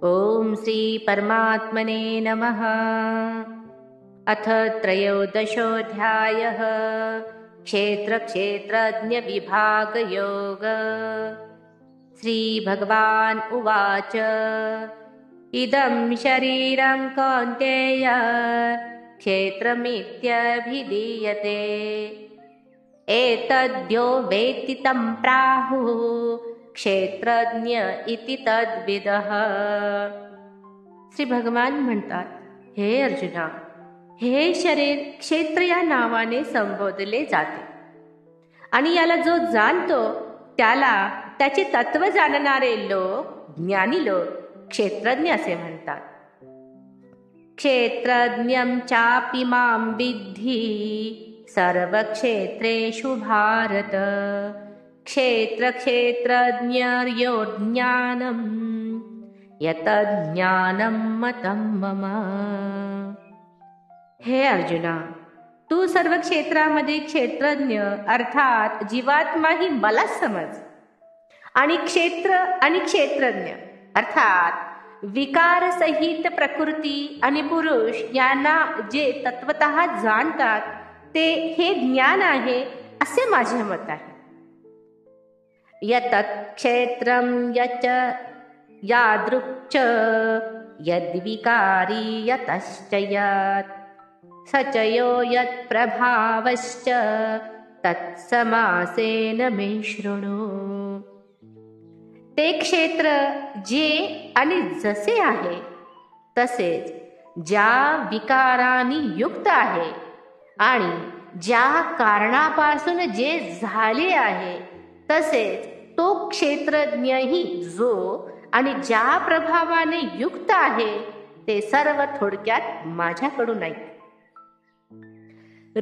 ओम श्री परमात्मने नमः। अथ त्रयोदशोऽध्यायः। क्षेत्रक्षेत्रज्ञविभागयोग। श्रीभगवान् उवाच। इदं शरीरं कौन्तेय क्षेत्रमित्यभिधीयते। एतद्यो वेत्ति तं प्राहुः क्षेत्रज्ञ इति तद्विदः। श्री भगवान म्हणतात, हे अर्जुना, हे शरीर क्षेत्र या नावाने संबोधले जाते आणि याला जो जाणतो त्याला त्याचे तत्व जाणणारे लोक, ज्ञानी लोक क्षेत्रज्ञ असे म्हणतात. क्षेत्रज्ञं चापि मां विद्धि सर्वक्षेत्रेषु भारत. क्षेत्रक्षेत्रज्ञयो ज्ञानं यतज्ज्ञानं मतं मम. हे अर्जुना, तू सर्व क्षेत्रामध्ये क्षेत्रज्ञ अर्थात जीवात्मा ही मला समज. आणि क्षेत्र आणि क्षेत्रज्ञ अर्थात विकारसहित प्रकृती आणि पुरुष यांना जे तत्वतः जाणतात ते हे ज्ञान आहे असे माझे मत आहे. यतत् क्षेत्रं यच्च यादृक् यद्विकारी यतश्च यत् स च यो यत्प्रभावश्च तत्समासेन मे शृणु. ते क्षेत्र जे आणि जसे आहे तसेच ज्या विकारांनी युक्त आहे आणि ज्या कारणापासून जे झाले आहे तसेच तो क्षेत्रज्ञही जो आणि ज्या प्रभावाने युक्त आहे ते सर्व थोडक्यात माझ्याकडून ऐक.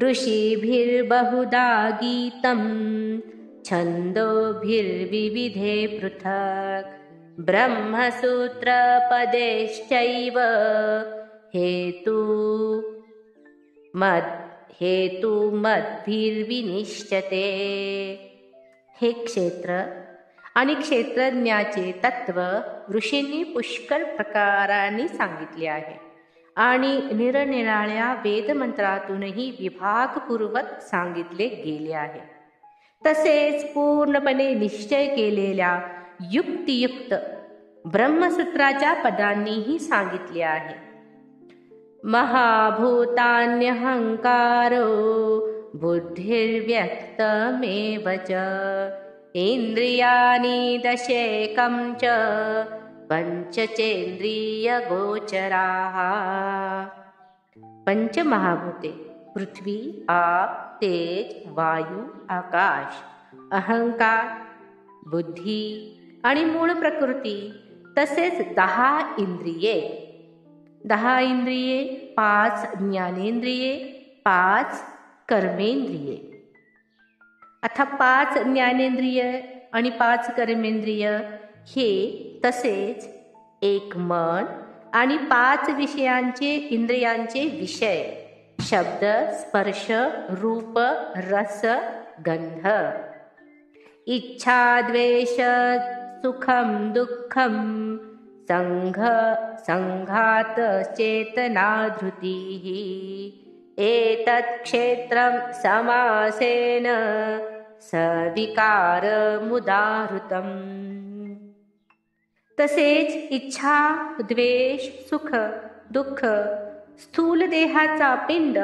ऋषीभिर्बहुधा गीतं छन्दोभिर्विविधे पृथक् ब्रह्मसूत्रपदैश्चैव हेतुमद्भिर्विनिश्चते. हे क्षेत्र आणि क्षेत्रज्ञाचे तत्व ऋषींनी पुष्कळ प्रकारांनी सांगितले आहे आणि निरनिराळ्या वेदमंत्रातूनही विभागपूर्वक सांगितले गेले आहे. तसेच पूर्णपणे निश्चय केलेल्या युक्तियुक्त ब्रह्मसूत्राच्या पदांनीही सांगितले आहे. महाभूतान्यहंकारो बुद्धिर्व्यक्तमेव च इंद्रियाणि दशेकं च पंचचेंद्रियगोचराः. पंचमहाभूते पृथ्वी, आप, तेज, वायू, आकाश, अहंकार, बुद्धी आणि मूळ प्रकृती तसेच 10 इंद्रिये. 10 इंद्रिये, 5 ज्ञानेंद्रिये, 5 कर्मेंद्रिये. आता 5 ज्ञानेंद्रिय आणि 5 कर्मेंद्रिय हे तसेच एक मन आणि 5 विषयांचे इंद्रियांचे विषय शब्द, स्पर्श, रूप, रस, गंध. इच्छा, द्वेष, सुखम, दुःखम, संघात, चेतना, धृतिः. एतत् क्षेत्रं समासेन सविकारमुदाहृतम्. तसेच इच्छा, द्वेष, सुख, दुःख, स्थूल देहाचा पिंड,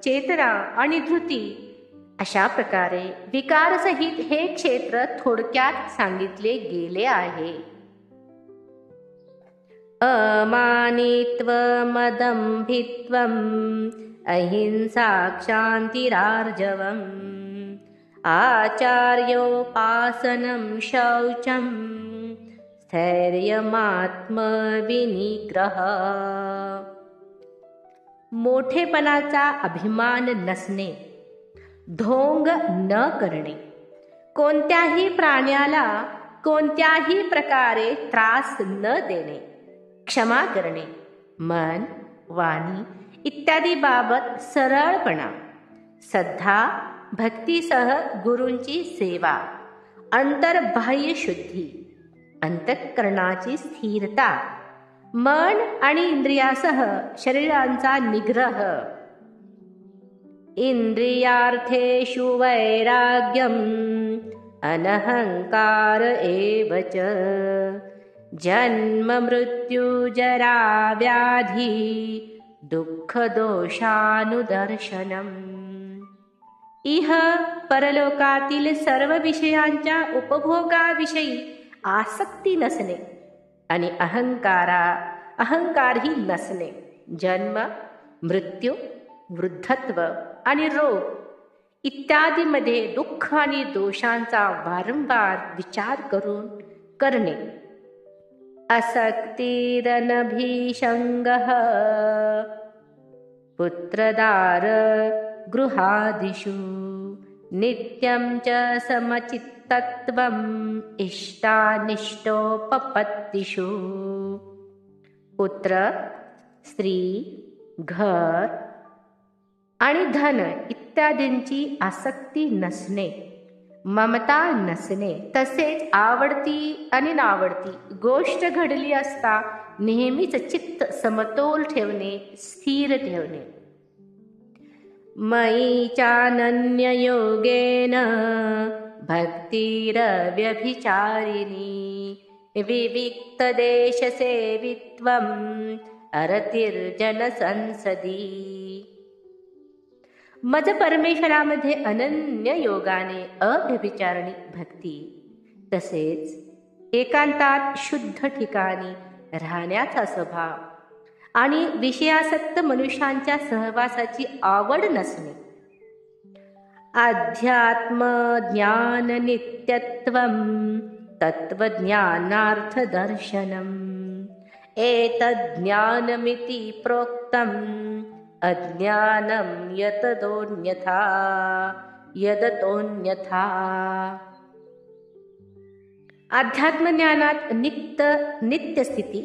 चेतना आणि धृती अशा प्रकारे विकारसहित हे क्षेत्र थोडक्यात सांगितले गेले आहे. अमानित्वमदम्भित्वम् अहिंसा क्षान्तिरार्जवम् आचार्योपासनं शौचं स्थैर्यमात्मविनिग्रह. मोठेपणाचा अभिमान नसणे, ढोंग न करणे, कोणत्याही प्राण्याला कोणत्याही प्रकारे त्रास न देणे, क्षमा करणे, मन, वाणी इत्यादी बाबत सरळपणा, श्रद्धा, भक्तीसह गुरूंची सेवा, अंतर्बाह्य शुद्धी, अंतःकरणाची स्थिरता, मन आणि इंद्रियासह शरीरांचा निग्रह. इंद्रियार्थेषु वैराग्यम अनहंकार एव च. जन्म मृत्यू जरा व्याधी दुःख दोषानुदर्शनम. इह परलोकातील सर्व विषयांच्या उपभोगाविषयी आसक्ती नसणे आणि अहंकारही नसणे. जन्म, मृत्यू, वृद्धत्व आणि रोग इत्यादीमध्ये दुःख आणि दोषांचा वारंवार विचार करून करणे. असक्तिरनभिषङ्गः पुत्रदार गृहादिषु नित्यं च समचित्तत्वम् इष्टानिष्टोपपत्तिषु. पुत्र, स्त्री, घर आणि धन इत्यादींची आसक्ती नसणे, ममता नसणे, तसेच आवडती आणि नावडती गोष्ट घडली असता नेहमीच चित्त समतोल ठेवणे, स्थिर ठेवणे. मयि चानन्ययोगेन भक्तिरव्यभिचारिणी विविक्तदेशसेवित्वम् अरतिर्जनसंसदी. मज परमेश्वरामध्ये अनन्य योगाने अव्यभिचारिणी भक्ती, तसेच एकांतात शुद्ध ठिकाणी राहण्याचा स्वभाव आणि विषयासक्त मनुष्यांच्या सहवासाची आवड नसणे. अध्यात्म ज्ञान नित्यत्वम तत्वज्ञानार्थ दर्शनम. एतज्ज्ञानमिति प्रोक्तम अज्ञानम यदतोन्यथा. अध्यात्मज्ञानात नित्य स्थिती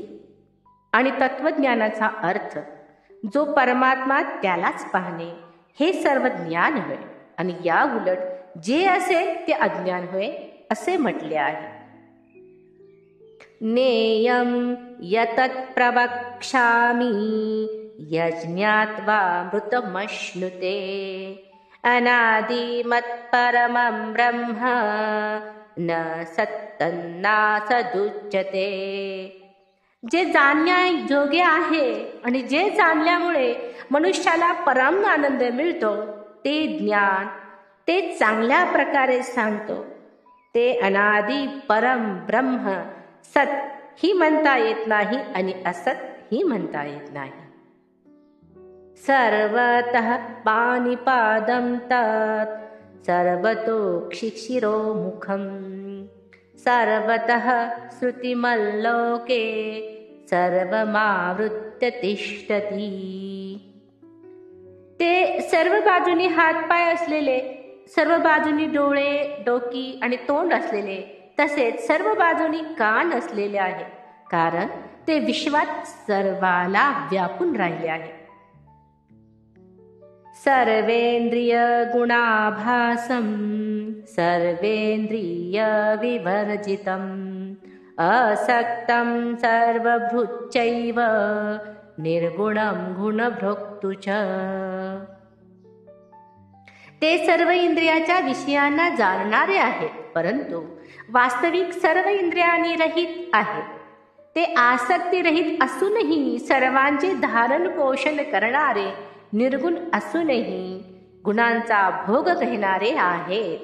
आणि तत्वज्ञानाचा अर्थ जो परमात्मा त्यालाच पाहणे हे सर्व ज्ञान होय, आणि या उलट जे असेल ते अज्ञान होय असे म्हटले आहे. नेयं यतत् प्रवक्ष्यामि यज्ञात्वा मृतमश्नुते अनादिमत्परमं ब्रह्म न सत्तन्नासदुच्यते. जे जाणण्याजोगे आहे आणि जे जाणल्यामुळे मनुष्याला परम आनंद मिळतो ते ज्ञान ते चांगल्या प्रकारे सांगतो. ते अनादि परम ब्रह्म सत ही म्हणता येत नाही आणि असत ही म्हणता येत नाही. सर्वतः पाणिपादं तत् सर्वतोक्षिशिरो मुखं सर्वतः श्रुतिमल्लोके सर्वमावृत्य तिष्ठति. ते सर्व बाजूनी हातपाय असलेले, सर्व बाजूनी डोळे, डोकी आणि तोंड असलेले, तसेच सर्व बाजूनी कान असलेले आहे, कारण ते विश्वात सर्वाला व्यापून राहिले आहे. सर्वेंद्रिय गुणाभासं सर्वेंद्रिय विवर्जितम् असक्तं सर्वभृच्चैव निर्गुणं गुणभोक्तृ च. ते सर्व इंद्रियाच्या विषयांना जाणणारे आहेत, परंतु वास्तविक सर्व इंद्रियांनी रहित आहेत. ते आसक्ती रहित असूनही सर्वांचे धारण पोषण करणारे, निर्गुण असूनही गुणांचा भोग घेणारे आहेत.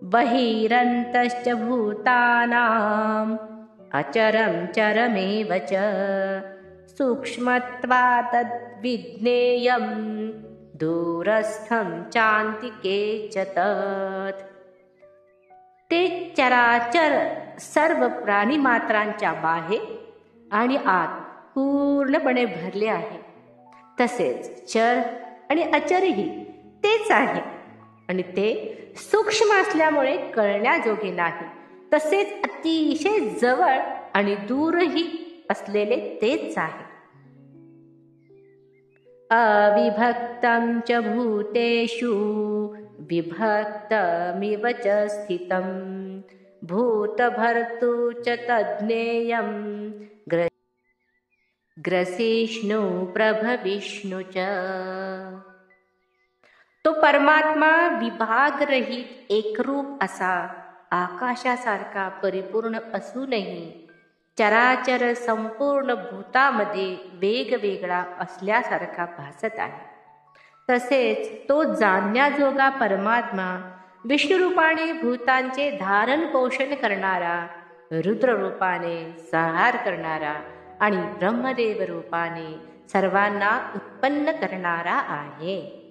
बहिरन्तश्च भूतानां अचरं चरमेव च सूक्ष्मत्वात्तद्विज्ञेयं दूरस्थं चान्तिके च तत्. ते चराचर सर्व प्राणीमात्रांच्या बाहेर आणि आत पूर्णपणे भरले आहे. तसेच चर आणि अचरही तेच आहे, आणि ते सूक्ष्म असल्यामुळे कळण्याजोगे नाही. तसेच अतिशय जवळ आणि दूरही असलेले तेच आहे. अविभक्तं च भूतेषु विभक्तमिव च स्थितं भूतभर्तृ च तज्ज्ञेयं ग्रसिष्णु प्रभविष्णु च. तो परमात्मा विभागरहित एकरूप असा आकाशासारखा परिपूर्ण असूनही चराचर संपूर्ण भूतामध्ये वेगवेगळा असल्यासारखा भासत आहे. तसेच तो जाणण्याजोगा परमात्मा विष्णुरूपाने भूतांचे धारण पोषण करणारा, रुद्ररूपाने संहार करणारा आणि ब्रह्मदेव रूपाने सर्वांना उत्पन्न करणारा आहे.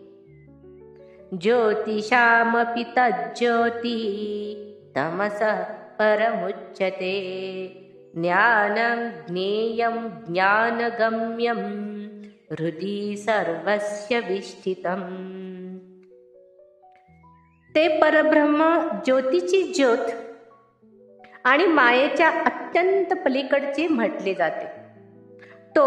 ज्योतिषामपि तज्ज्योती तमसः परमुच्यते. ज्ञानं ज्ञेयं ज्ञानगम्यं हृदि सर्वस्य विष्ठितम्. ते परब्रह्म ज्योतीची ज्योत आणि मायेच्या अत्यंत पलीकडचे म्हटले जाते. तो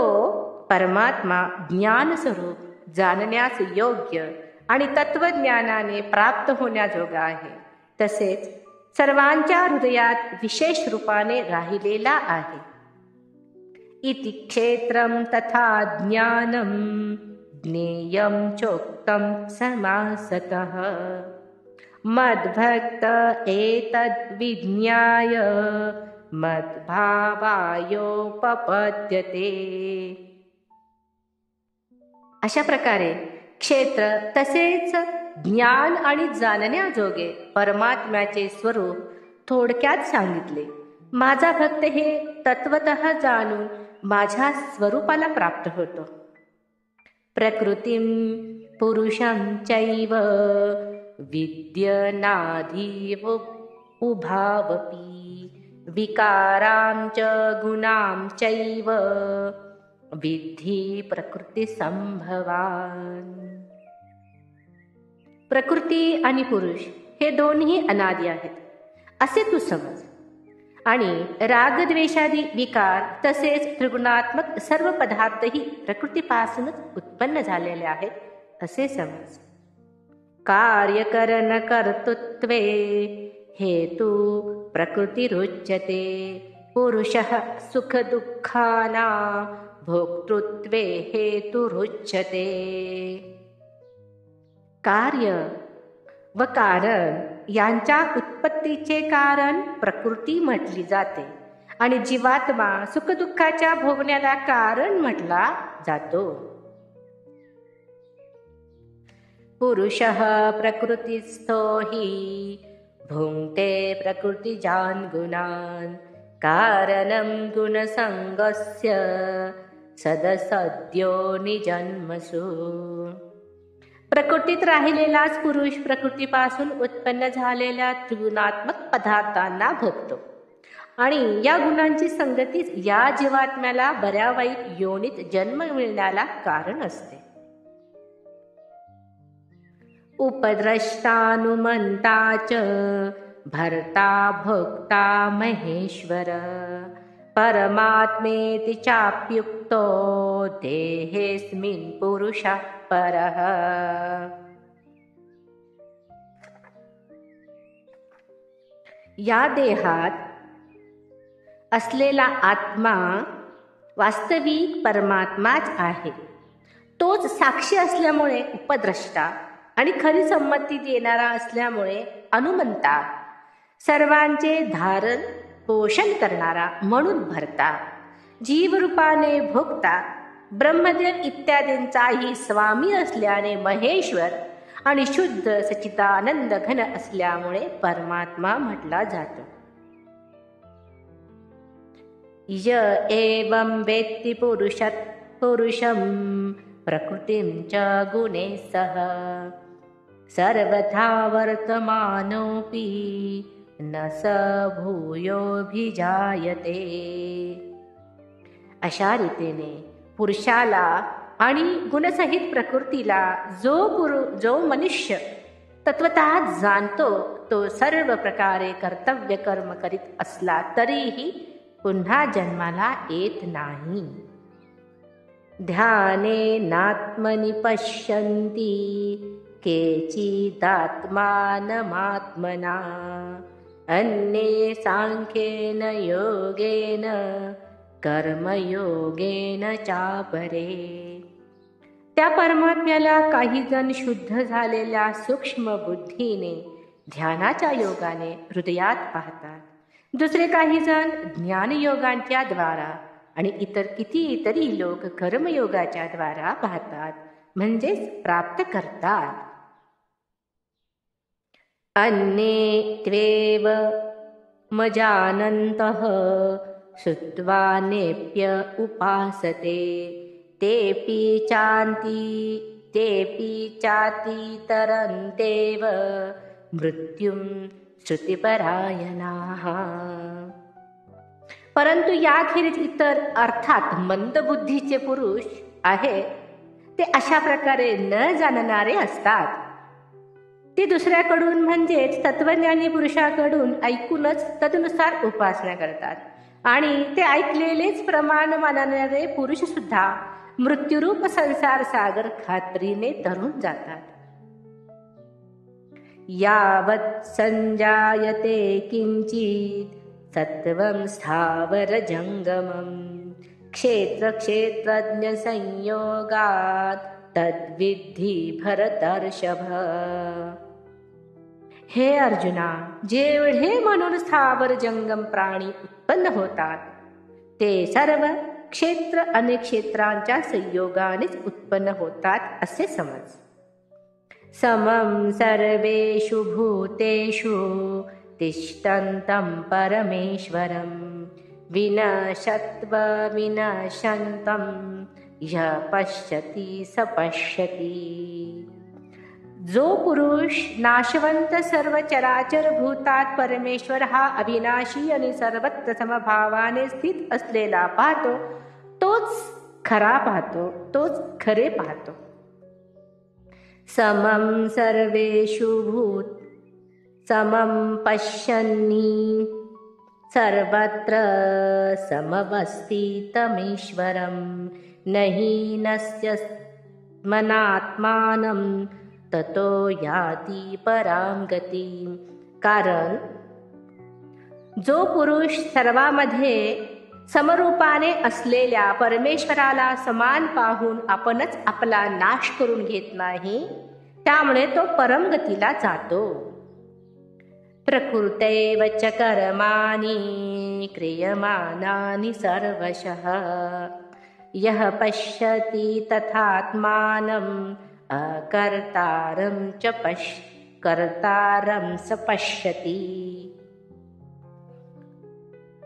परमात्मा ज्ञानस्वरूप, जाणण्यास योग्य आणि तत्वज्ञानाने प्राप्त होण्याजोगा आहे. तसेच सर्वांच्या हृदयात विशेष रूपाने राहिलेला आहे. इति क्षेत्रं तथा ज्ञानं ज्ञेयं चोक्तं समासतः. मद्भक्त एतद्विज्ञाय मद्भावायोपपद्यते. अशा प्रकारे क्षेत्र तसेच ज्ञान आणि जाणण्याजोगे परमात्म्याचे स्वरूप थोडक्यात सांगितले. माझा भक्त हे तत्वतः जाणून माझ्या स्वरूपाला प्राप्त होतो. प्रकृतीं पुरुषं चैव विद्यनाधीव उभावपि विकारां च गुणां चैव विद्धि प्रकृती संभवान. प्रकृती आणि पुरुष हे दोन्ही अनादि आहेत असे तू समज, आणि रागद्वेषादी विकार तसेच त्रिगुणात्मक सर्व पदार्थही प्रकृतीपासूनच उत्पन्न झालेले आहेत असे समज. कार्यकरण कर्तृत्वे हेतु प्रकृतिरुच्यते. पुरुषः सुख दुःखानां भोक्तृत्वे हेतुरुच्यते. कार्य व कारण यांच्या उत्पत्तीचे कारण प्रकृती म्हटली जाते आणि जीवात्मा सुखदुःखाच्या भोगण्याला कारण म्हटला जातो. पुरुषः प्रकृतिस्थो हि भुङ्क्ते प्रकृतिजान् गुणान्. कारणं गुणसङ्गस्य सदसद्यो निजन्मसु. प्रकृतीत राहिलेलाच पुरुष प्रकृतीपासून उत्पन्न झालेल्या त्रिगुणात्मक पदार्थांना भोगतो आणि या गुणांची संगतीच या जीवात्म्याला बऱ्या वाईट योनीत जन्म मिळण्याला कारण असते. उपद्रष्टानुमंता च भर्ता भोक्ता महेश्वर. परमात्मेति चाप्युक्तो देहेऽस्मिन् पुरुषः परः. या देहात असलेला आत्मा वास्तविक परमात्माच आहे. तोच साक्षी असल्यामुळे उपद्रष्टा आणि खरी संमती देणारा असल्यामुळे अनुमंता, सर्वांचे धारण पोषण करणारा म्हणून भरता, जीवरूपाने भोगता, ब्रह्मदेव इत्यादींचाही स्वामी असल्याने महेश्वर आणि शुद्ध सच्चिदानंद घन असल्यामुळे परमात्मा म्हटला जातो. य एवं वेत्ति पुरुषं प्रकृतिं च गुणे सह सर्वथा वर्तमानोऽपि न स भूयोऽभिजायते. अशा रीतीने पुरुषाला आणि गुणसहित प्रकृतीला जो मनुष्य तत्वतः जाणतो तो सर्व प्रकारे कर्तव्य कर्म करीत असला तरीही पुन्हा जन्माला येत नाही. ध्यानेनात्मनि पश्यन्ति केचिदात्मानमात्मना अन्ये सांख्येन योगेन कर्मयोगेन चापरे. त्या परमात्म्याला काही जण शुद्ध झालेल्या सूक्ष्म बुद्धीने ध्यानाच्या योगाने हृदयात पाहतात. दुसरे काही जण ज्ञानयोगांच्या द्वारा आणि इतर कितीतरी लोक कर्मयोगाच्या द्वारा पाहतात, म्हणजेच प्राप्त करतात. अन्ये त्वेव मजानन्तः श्रुत्वा नेप्य उपासते तेऽपि चाति तरन्तेव मृत्युं श्रुतिपरायणाः. परंतु याखेरीज इतर अर्थात मंदबुद्धीचे पुरुष आहेत, ते अशा प्रकारे न जाणणारे असतात. ते दुसऱ्याकडून म्हणजेच तत्वज्ञानी पुरुषाकडून ऐकूनच तदनुसार उपासना करतात आणि ते ऐकलेलेच प्रमाण मानणारे पुरुष सुद्धा मृत्यूरूप संसार सागर खात्रीने तरून जातात. यावत् संजायते किंचित सत्वं स्थावर जंगमं क्षेत्र क्षेत्रज्ञ संयोगात तद्विद्धि भरतर्षभ. हे अर्जुना, जेवढे म्हणून स्थावर जंगम प्राणी उत्पन्न होतात ते सर्व क्षेत्र आणि क्षेत्रांच्या संयोगानेच उत्पन्न होतात असे समज. समं सर्वेषु भूतेषु तिष्ठन्तं परमेश्वरं विनशत्व विनशन्तं यः पश्यति स पश्यति. जो पुरुष नाशवंत सर्व चराचर भूतात परमेश्वर हा अविनाशी आणि सर्वत्र समभावाने स्थित असलेला पाहतो, तोच खरा पाहतो, तोच खरे पाहतो. समं सर्वेषु भूत समं पश्यन्नि सर्वत्र समवस्थितमीश्वरं नहि नस्य मनात्मानं ततो याति परां गतिं. कारण जो पुरुष सर्वामध्ये समरूपाने असलेल्या परमेश्वराला समान पाहून आपणच आपला नाश करून घेत नाही, त्यामुळे तो परमगतीला जातो. प्रकृतैव च कर्माणि क्रियमाणानि सर्वशः यः पश्यति तथात्मानं अकर्तारं च कर्तारं स पश्यति.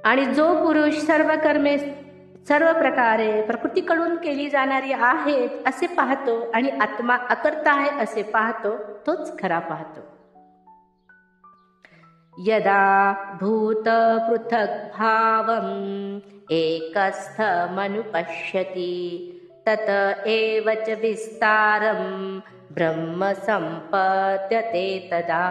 आणि जो पुरुष सर्व कर्मे सर्व प्रकारे प्रकृतीकडून केली जाणारी आहेत असे पाहतो आणि आत्मा अकर्ता आहे असे पाहतो, तोच खरा पाहतो. यदा भूत पृथक् भावं एकस्थमनुपश्यति तत एव च विस्तारं ब्रह्म संपद्यते तदा.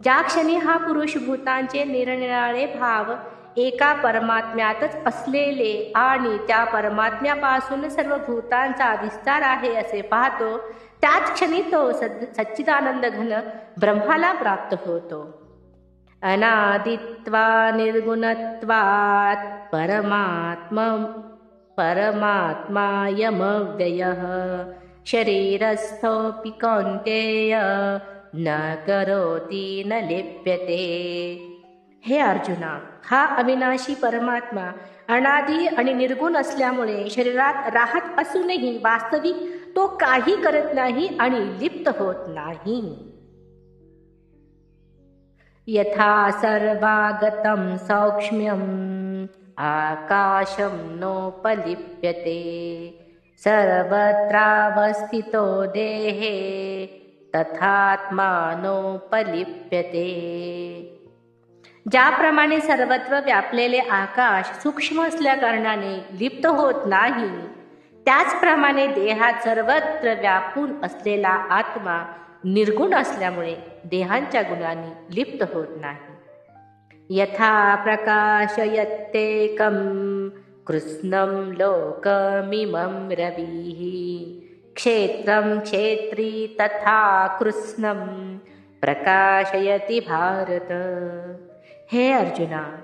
ज्या क्षणी हा पुरुष भूतांचे निरनिराळे भाव एका परमात्म्यातच असलेले आणि त्या परमात्म्यापासून सर्व भूतांचा विस्तार आहे असे पाहतो, त्याच क्षणी तो सच्चिदानंद घन ब्रह्माला प्राप्त होतो. अनादित्वा निर्गुणत्वात् परमात्मायमव्ययः शरीरस्थोऽपि कौन्तेय न करोति न लिप्यते. हे अर्जुना, हा अविनाशी परमात्मा अनादी आणि निर्गुण असल्यामुळे शरीरात राहत असूनही वास्तविक तो काही करत नाही आणि लिप्त होत नाही. यथा सर्वागतं सौक्ष्म्यम् आकाशं नोपलिप्यते सर्वत्रावस्थितो देहे तथात्मानोपलिप्यते. ज्याप्रमाणे सर्वत्र व्यापलेले आकाश सूक्ष्म असल्या कारणाने लिप्त होत नाही, त्याचप्रमाणे देहात सर्वत्र व्यापून असलेला आत्मा निर्गुण असल्यामुळे देहांच्या गुणांनी लिप्त होत नाही. यथा प्रकाशयत्येकं कृत्स्नं लोकमिमं रविः क्षेत्रं क्षेत्री तथा कृत्स्नं प्रकाशयति भारत. हे अर्जुना,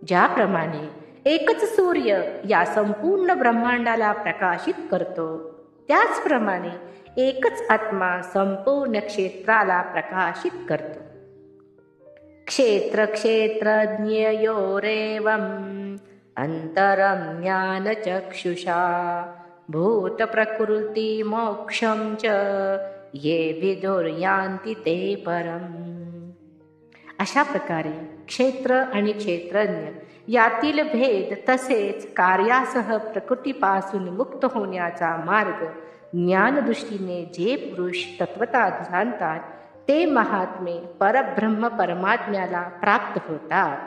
ज्याप्रमाणे एकच सूर्य या संपूर्ण ब्रह्मांडाला प्रकाशित करतो, त्याचप्रमाणे एकच आत्मा संपूर्ण क्षेत्राला प्रकाशित करतो. क्षेत्र क्षेत्रज्ञयोरेवम् अंतरं ज्ञानचक्षुषा भूत प्रकृती मोक्षं च ये विदुर्यान्ति ते परम्. अशा प्रकारे क्षेत्र आणि क्षेत्रज्ञ यातील भेद तसेच कार्यासह प्रकृतीपासून मुक्त होण्याचा मार्ग ज्ञानदृष्टीने जे पुरुष तत्वता जाणतात ते महात्मे परब्रह्म परमात्म्याला प्राप्त होतात.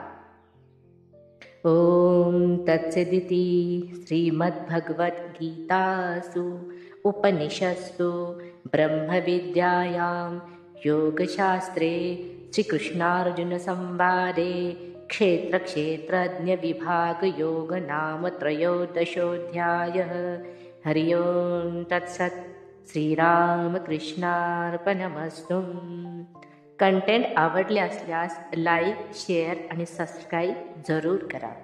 ओम तत्सदिति श्रीमद्भगवद्गीतासु उपनिषत्सु ब्रह्मविद्यायां योगशास्त्रे श्रीकृष्णार्जुनसंवादे क्षेत्रक्षेत्रज्ञविभागयोग नाम त्रयोदशोऽध्यायः. हरि ओं तत्सत्. श्रीरामकृष्णार्पणमस्तु. कंटेंट आवडले असल्यास लाईक, शेअर आणि सबस्क्राईब जरूर करा.